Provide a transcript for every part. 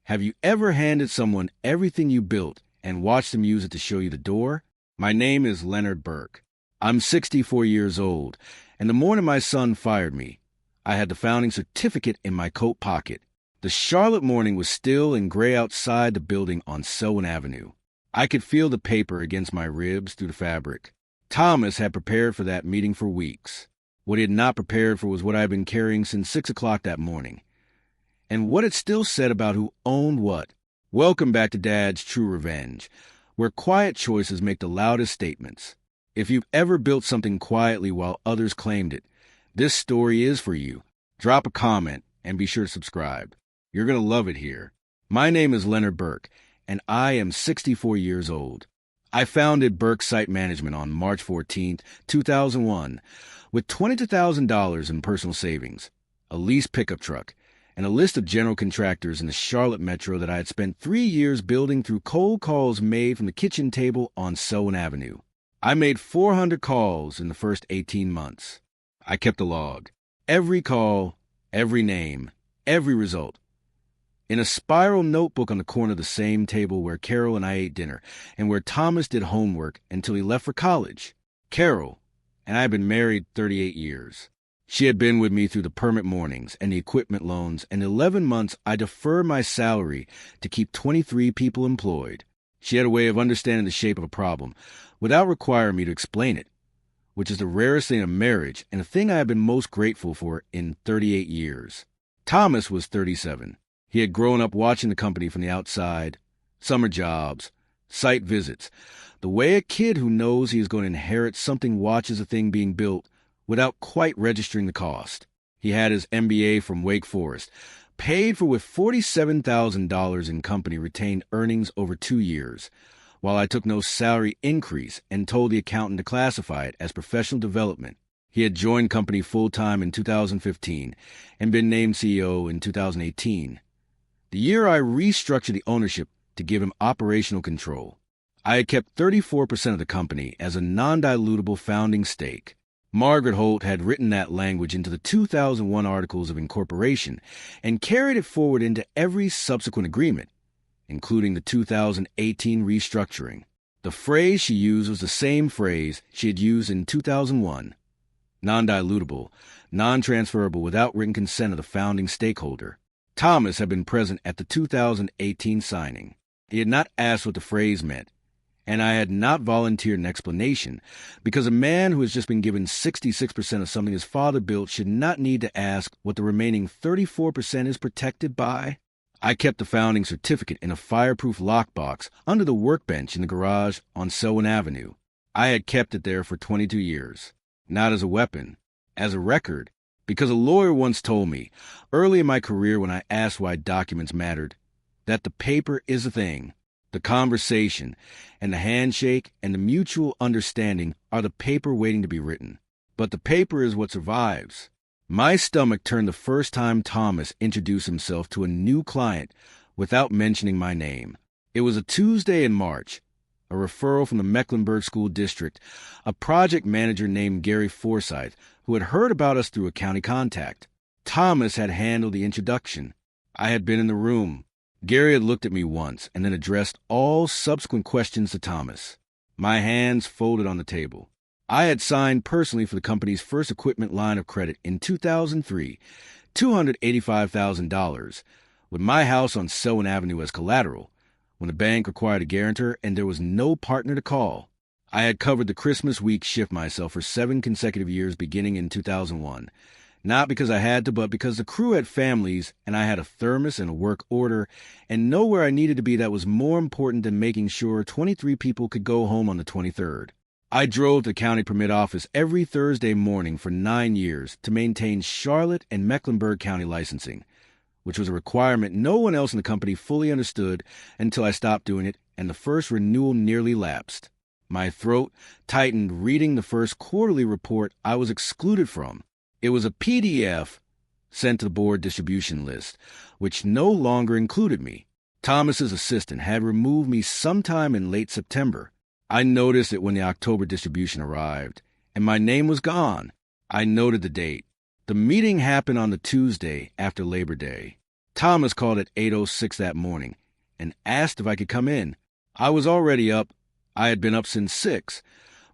Have you ever handed someone everything you built and watched them use it to show you the door? My name is Leonard Burke. I'm 64 years old, and the morning my son fired me, I had the founding certificate in my coat pocket. The Charlotte morning was still and gray outside the building on Selwyn Avenue. I could feel the paper against my ribs through the fabric. Thomas had prepared for that meeting for weeks. What he had not prepared for was what I had been carrying since 6 o'clock that morning. And what it still said about who owned what. Welcome back to Dad's True Revenge, where quiet choices make the loudest statements. If you've ever built something quietly while others claimed it, this story is for you. Drop a comment and be sure to subscribe. You're going to love it here. My name is Leonard Burke, and I am 64 years old. I founded Burke Site Management on March 14, 2001, with $22,000 in personal savings, a leased pickup truck, and a list of general contractors in the Charlotte metro that I had spent 3 years building through cold calls made from the kitchen table on Selwyn Avenue. I made 400 calls in the first 18 months. I kept a log. Every call, every name, every result. In a spiral notebook on the corner of the same table where Carol and I ate dinner, and where Thomas did homework until he left for college. Carol and I had been married 38 years. She had been with me through the permit mornings and the equipment loans, and 11 months I deferred my salary to keep 23 people employed. She had a way of understanding the shape of a problem without requiring me to explain it, which is the rarest thing in a marriage and the thing I have been most grateful for in 38 years. Thomas was 37. He had grown up watching the company from the outside, summer jobs, site visits, the way a kid who knows he is going to inherit something watches a thing being built without quite registering the cost. He had his MBA from Wake Forest, paid for with $47,000 in company retained earnings over 2 years, while I took no salary increase and told the accountant to classify it as professional development. He had joined company full-time in 2015 and been named CEO in 2018, the year I restructured the ownership to give him operational control. I had kept 34% of the company as a non-dilutable founding stake. Margaret Holt had written that language into the 2001 Articles of Incorporation and carried it forward into every subsequent agreement, including the 2018 restructuring. The phrase she used was the same phrase she had used in 2001. Non-dilutable, non-transferable without written consent of the founding stakeholder. Thomas had been present at the 2018 signing. He had not asked what the phrase meant, and I had not volunteered an explanation, because a man who has just been given 66% of something his father built should not need to ask what the remaining 34% is protected by. I kept the founding certificate in a fireproof lockbox under the workbench in the garage on Selwyn Avenue. I had kept it there for 22 years, not as a weapon, as a record, because a lawyer once told me, early in my career when I asked why documents mattered, that the paper is a thing. The conversation and the handshake and the mutual understanding are the paper waiting to be written. But the paper is what survives. My stomach turned the first time Thomas introduced himself to a new client without mentioning my name. It was a Tuesday in March. A referral from the Mecklenburg School District, a project manager named Gary Forsyth, who had heard about us through a county contact. Thomas had handled the introduction. I had been in the room. Gary had looked at me once and then addressed all subsequent questions to Thomas. My hands folded on the table. I had signed personally for the company's first equipment line of credit in 2003, $285,000, with my house on Selwyn Avenue as collateral, when the bank required a guarantor and there was no partner to call. I had covered the Christmas week shift myself for 7 consecutive years beginning in 2001. Not because I had to, but because the crew had families, and I had a thermos and a work order, and nowhere I needed to be that was more important than making sure 23 people could go home on the 23rd. I drove to the county permit office every Thursday morning for 9 years to maintain Charlotte and Mecklenburg County licensing, which was a requirement no one else in the company fully understood until I stopped doing it and the first renewal nearly lapsed. My throat tightened reading the first quarterly report I was excluded from. It was a PDF sent to the board distribution list, which no longer included me. Thomas's assistant had removed me sometime in late September. I noticed it when the October distribution arrived, and my name was gone. I noted the date. The meeting happened on the Tuesday after Labor Day. Thomas called at 8:06 that morning and asked if I could come in. I was already up. I had been up since 6,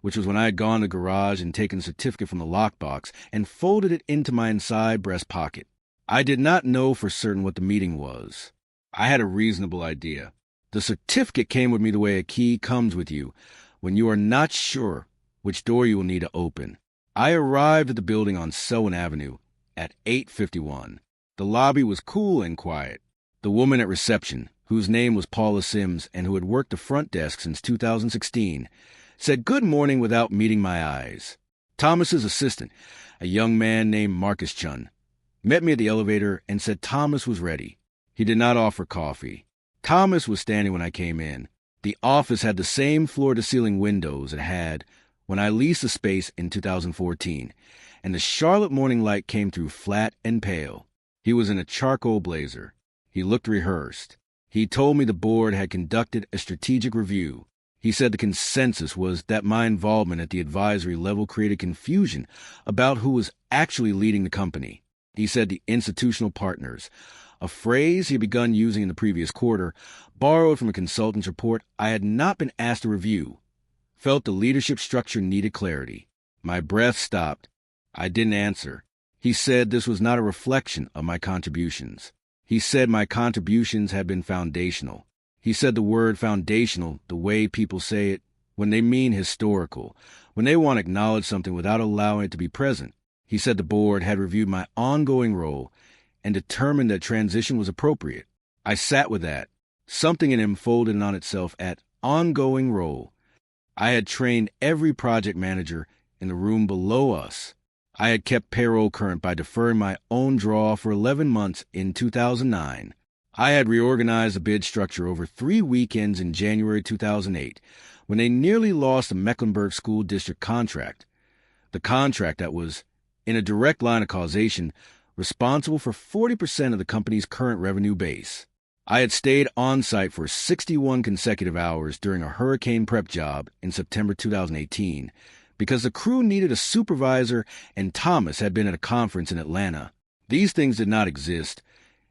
which was when I had gone to the garage and taken the certificate from the lockbox and folded it into my inside breast pocket. I did not know for certain what the meeting was. I had a reasonable idea. The certificate came with me the way a key comes with you when you are not sure which door you will need to open. I arrived at the building on Selwyn Avenue at 8:51. The lobby was cool and quiet. The woman at reception, whose name was Paula Sims and who had worked the front desk since 2016, said good morning without meeting my eyes. Thomas's assistant, a young man named Marcus Chun, met me at the elevator and said Thomas was ready. He did not offer coffee. Thomas was standing when I came in. The office had the same floor-to-ceiling windows it had when I leased the space in 2014, and the Charlotte morning light came through flat and pale. He was in a charcoal blazer. He looked rehearsed. He told me the board had conducted a strategic review. He said the consensus was that my involvement at the advisory level created confusion about who was actually leading the company. He said the institutional partners, a phrase he had begun using in the previous quarter, borrowed from a consultant's report I had not been asked to review, felt the leadership structure needed clarity. My breath stopped. I didn't answer. He said this was not a reflection of my contributions. He said my contributions had been foundational. He said the word foundational the way people say it when they mean historical, when they want to acknowledge something without allowing it to be present. He said the board had reviewed my ongoing role and determined that transition was appropriate. I sat with that. Something in him folded on itself at ongoing role. I had trained every project manager in the room below us. I had kept payroll current by deferring my own draw for 11 months in 2009. I had reorganized the bid structure over 3 weekends in January 2008, when they nearly lost the Mecklenburg School District contract, the contract that was, in a direct line of causation, responsible for 40% of the company's current revenue base. I had stayed on site for 61 consecutive hours during a hurricane prep job in September 2018 because the crew needed a supervisor and Thomas had been at a conference in Atlanta. These things did not exist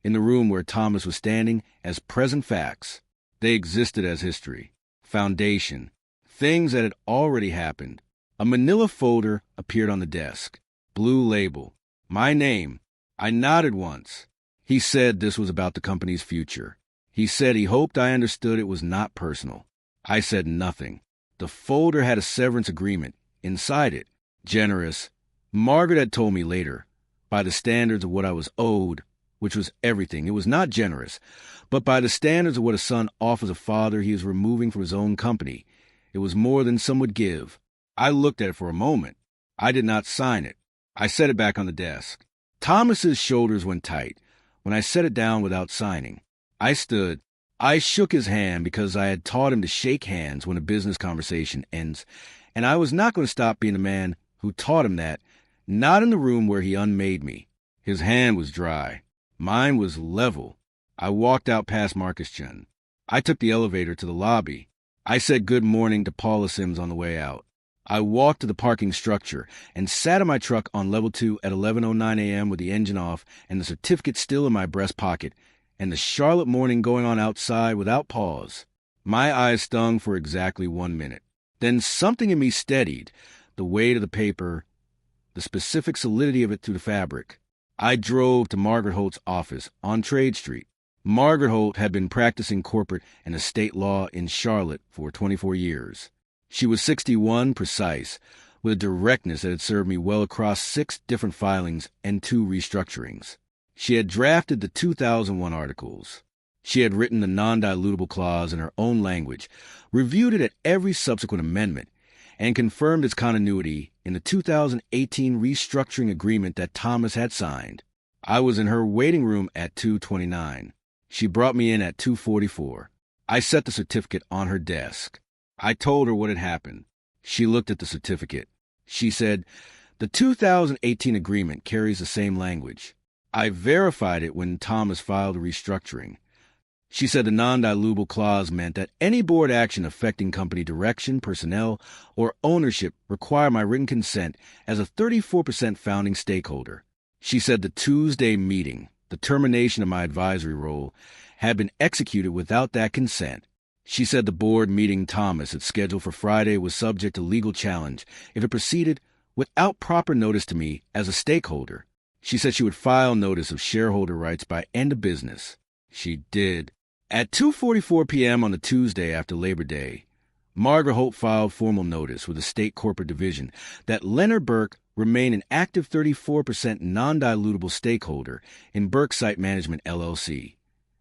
in the room where Thomas was standing as present facts. They existed as history, foundation, things that had already happened. A manila folder appeared on the desk. Blue label. My name. I nodded once. He said this was about the company's future. He said he hoped I understood it was not personal. I said nothing. The folder had a severance agreement inside it. Generous. Margaret had told me later, by the standards of what I was owed, which was everything. It was not generous, but by the standards of what a son offers a father he is removing from his own company, it was more than some would give. I looked at it for a moment. I did not sign it. I set it back on the desk. Thomas's shoulders went tight when I set it down without signing. I stood. I shook his hand because I had taught him to shake hands when a business conversation ends, and I was not going to stop being the man who taught him that, not in the room where he unmade me. His hand was dry. Mine was level. I walked out past Marcus Chun. I took the elevator to the lobby. I said good morning to Paula Sims on the way out. I walked to the parking structure and sat in my truck on level 2 at 11:09 a.m. with the engine off and the certificate still in my breast pocket and the Charlotte morning going on outside without pause. My eyes stung for exactly 1 minute. Then something in me steadied, the weight of the paper, the specific solidity of it through the fabric. I drove to Margaret Holt's office on Trade Street. Margaret Holt had been practicing corporate and estate law in Charlotte for 24 years. She was 61 precise, with a directness that had served me well across 6 different filings and 2 restructurings. She had drafted the 2001 articles. She had written the non-dilutable clause in her own language, reviewed it at every subsequent amendment, and confirmed its continuity in the 2018 restructuring agreement that Thomas had signed. I was in her waiting room at 2:29. She brought me in at 2:44. I set the certificate on her desk. I told her what had happened. She looked at the certificate. She said, the 2018 agreement carries the same language. I verified it when Thomas filed a restructuring. She said the non-dilutable clause meant that any board action affecting company direction, personnel, or ownership required my written consent as a 34% founding stakeholder. She said the Tuesday meeting The termination of my advisory role had been executed without that consent. She said the board meeting Thomas had scheduled for Friday was subject to legal challenge if it proceeded without proper notice to me as a stakeholder. She said she would file notice of shareholder rights by end of business. She did. At 2:44 p.m. on the Tuesday after Labor Day, Margaret Holt filed formal notice with the state corporate division that Leonard Burke remained an active 34% non-dilutable stakeholder in Burke Site Management, LLC,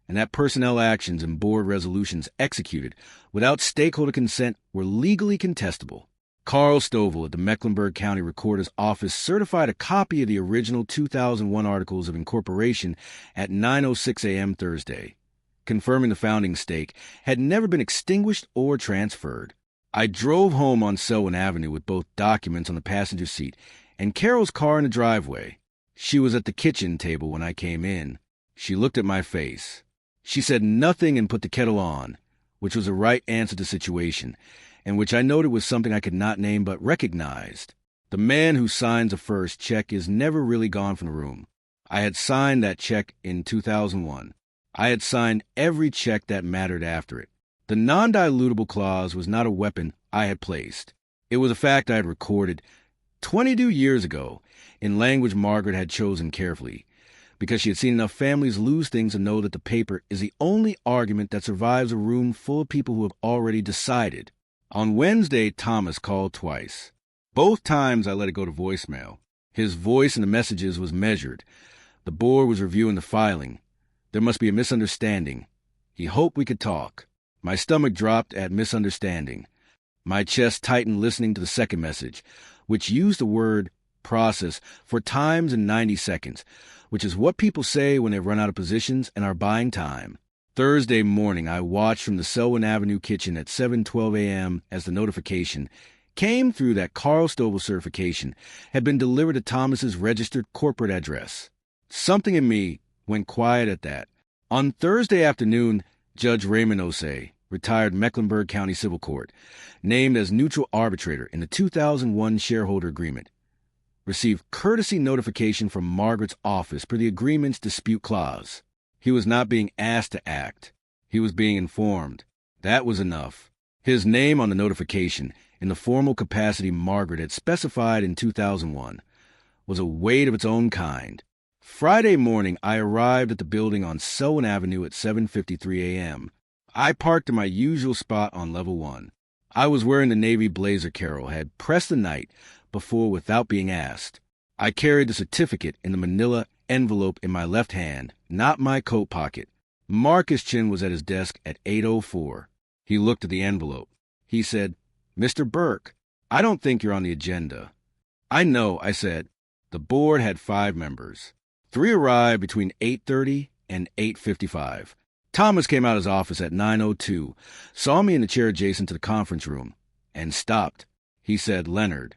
and that personnel actions and board resolutions executed without stakeholder consent were legally contestable. Carl Stovall at the Mecklenburg County Recorder's Office certified a copy of the original 2001 Articles of Incorporation at 9:06 a.m. Thursday, confirming the founding stake had never been extinguished or transferred. I drove home on Selwyn Avenue with both documents on the passenger seat and Carol's car in the driveway. She was at the kitchen table when I came in. She looked at my face. She said nothing and put the kettle on, which was the right answer to the situation, and which I noted was something I could not name but recognized. The man who signs a first check is never really gone from the room. I had signed that check in 2001. I had signed every check that mattered after it. The non-dilutable clause was not a weapon I had placed. It was a fact I had recorded 22 years ago in language Margaret had chosen carefully, because she had seen enough families lose things to know that the paper is the only argument that survives a room full of people who have already decided. On Wednesday, Thomas called twice. Both times I let it go to voicemail. His voice in the messages was measured. The board was reviewing the filing. There must be a misunderstanding. He hoped we could talk. My stomach dropped at misunderstanding. My chest tightened listening to the second message, which used the word process for times and 90 seconds, which is what people say when they've run out of positions and are buying time. Thursday morning, I watched from the Selwyn Avenue kitchen at 7:12 a.m. as the notification came through that Carl Stovall certification had been delivered to Thomas's registered corporate address. Something in me went quiet at that. On Thursday afternoon, Judge Raymond Osei, retired Mecklenburg County Civil Court, named as neutral arbitrator in the 2001 shareholder agreement, received courtesy notification from Margaret's office per the agreement's dispute clause. He was not being asked to act. He was being informed. That was enough. His name on the notification, in the formal capacity Margaret had specified in 2001, was a weight of its own kind. Friday morning, I arrived at the building on Selwyn Avenue at 7:53 a.m. I parked in my usual spot on level 1. I was wearing the navy blazer Carol had pressed the night before without being asked. I carried the certificate in the manila envelope in my left hand, not my coat pocket. Marcus Chin was at his desk at 8:04. He looked at the envelope. He said, "Mr. Burke, I don't think you're on the agenda." "I know," I said. The board had 5 members. 3 arrived between 8:30 and 8:55. Thomas came out of his office at 9:02, saw me in the chair adjacent to the conference room, and stopped. He said, "Leonard."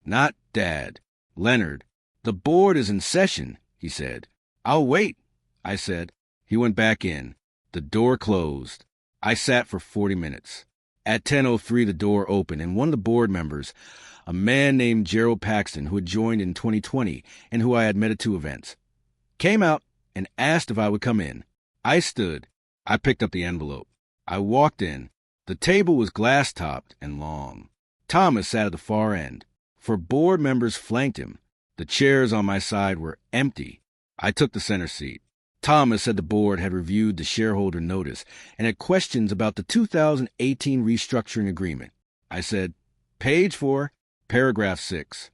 "Not Dad. Leonard. The board is in session," he said. "I'll wait," I said. He went back in. The door closed. I sat for 40 minutes. At 10:03, the door opened, and one of the board members, a man named Gerald Paxton, who had joined in 2020 and who I had met at 2 events, came out and asked if I would come in. I stood. I picked up the envelope. I walked in. The table was glass-topped and long. Thomas sat at the far end. 4 board members flanked him. The chairs on my side were empty. I took the center seat. Thomas said the board had reviewed the shareholder notice and had questions about the 2018 restructuring agreement. I said, "Page 4, paragraph 6.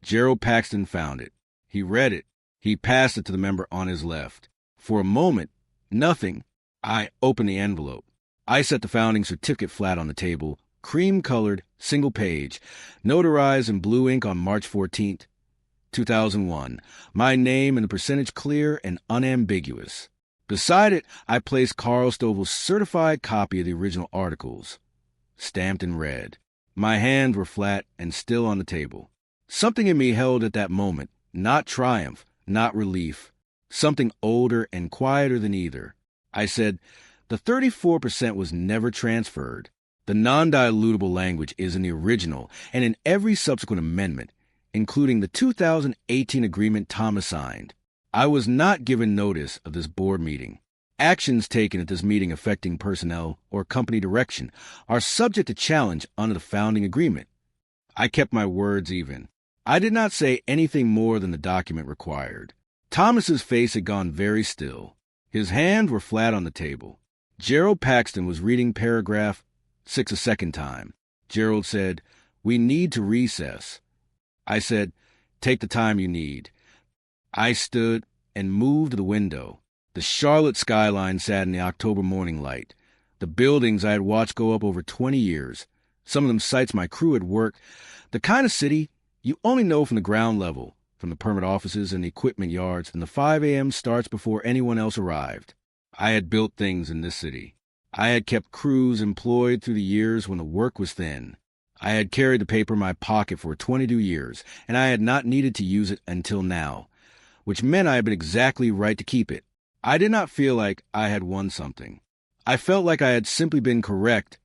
Gerald Paxton found it. He read it. He passed it to the member on his left. For a moment, nothing. I opened the envelope. I set the founding certificate flat on the table, cream-colored, single page, notarized in blue ink on March 14th, 2001. My name and the percentage clear and unambiguous. Beside it, I placed Carl Stovall's certified copy of the original articles, stamped in red. My hands were flat and still on the table. Something in me held at that moment, not triumph, not relief, something older and quieter than either. I said, the 34% was never transferred. The non-dilutable language is in the original and in every subsequent amendment, including the 2018 agreement Thomas signed. I was not given notice of this board meeting. Actions taken at this meeting affecting personnel or company direction are subject to challenge under the founding agreement. I kept my words even. I did not say anything more than the document required. Thomas's face had gone very still. His hands were flat on the table. Gerald Paxton was reading paragraph 6 a second time. Gerald said, "We need to recess." I said, "Take the time you need." I stood and moved to the window. The Charlotte skyline sat in the October morning light. The buildings I had watched go up over 20 years, some of them sites my crew had worked, the kind of city you only know from the ground level, from the permit offices and the equipment yards, and the 5 a.m. starts before anyone else arrived. I had built things in this city. I had kept crews employed through the years when the work was thin. I had carried the paper in my pocket for 22 years, and I had not needed to use it until now, which meant I had been exactly right to keep it. I did not feel like I had won something. I felt like I had simply been correct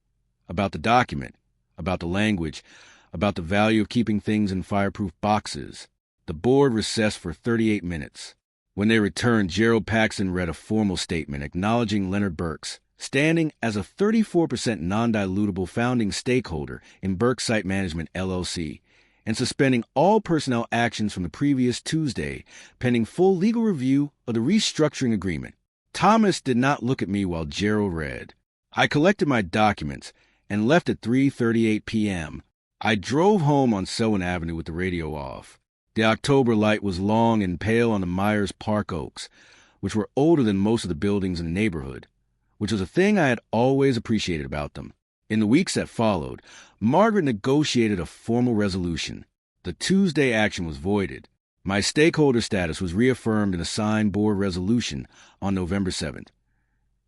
about the document, about the language, about the value of keeping things in fireproof boxes. The board recessed for 38 minutes. When they returned, Gerald Paxton read a formal statement acknowledging Leonard Burks, standing as a 34% non-dilutable founding stakeholder in Burke Site Management, LLC, and suspending all personnel actions from the previous Tuesday, pending full legal review of the restructuring agreement. Thomas did not look at me while Gerald read. I collected my documents and left at 3:38 p.m. I drove home on Selwyn Avenue with the radio off. The October light was long and pale on the Myers Park Oaks, which were older than most of the buildings in the neighborhood, which was a thing I had always appreciated about them. In the weeks that followed, Margaret negotiated a formal resolution. The Tuesday action was voided. My stakeholder status was reaffirmed in a signed board resolution on November 7th.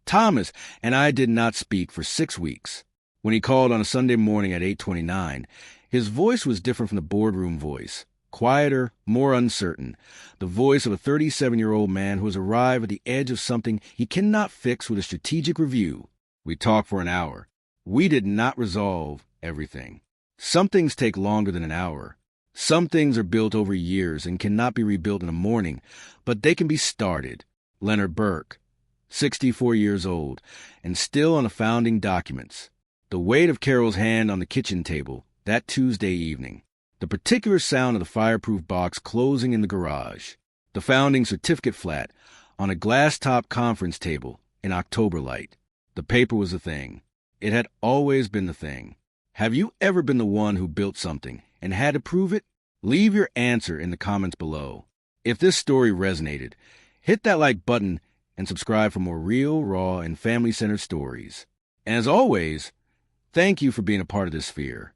Thomas and I did not speak for 6 weeks. When he called on a Sunday morning at 8:29, his voice was different from the boardroom voice. Quieter, more uncertain, the voice of a 37-year-old man who has arrived at the edge of something he cannot fix with a strategic review. We talked for an hour. We did not resolve everything. Some things take longer than an hour. Some things are built over years and cannot be rebuilt in a morning, but they can be started. Leonard Burke, 64 years old, and still on the founding documents. The weight of Carol's hand on the kitchen table that Tuesday evening. The particular sound of the fireproof box closing in the garage. The founding certificate flat on a glass-top conference table in October light. The paper was the thing. It had always been the thing. Have you ever been the one who built something and had to prove it? Leave your answer in the comments below. If this story resonated, hit that like button and subscribe for more real, raw, and family-centered stories. And as always, thank you for being a part of this sphere.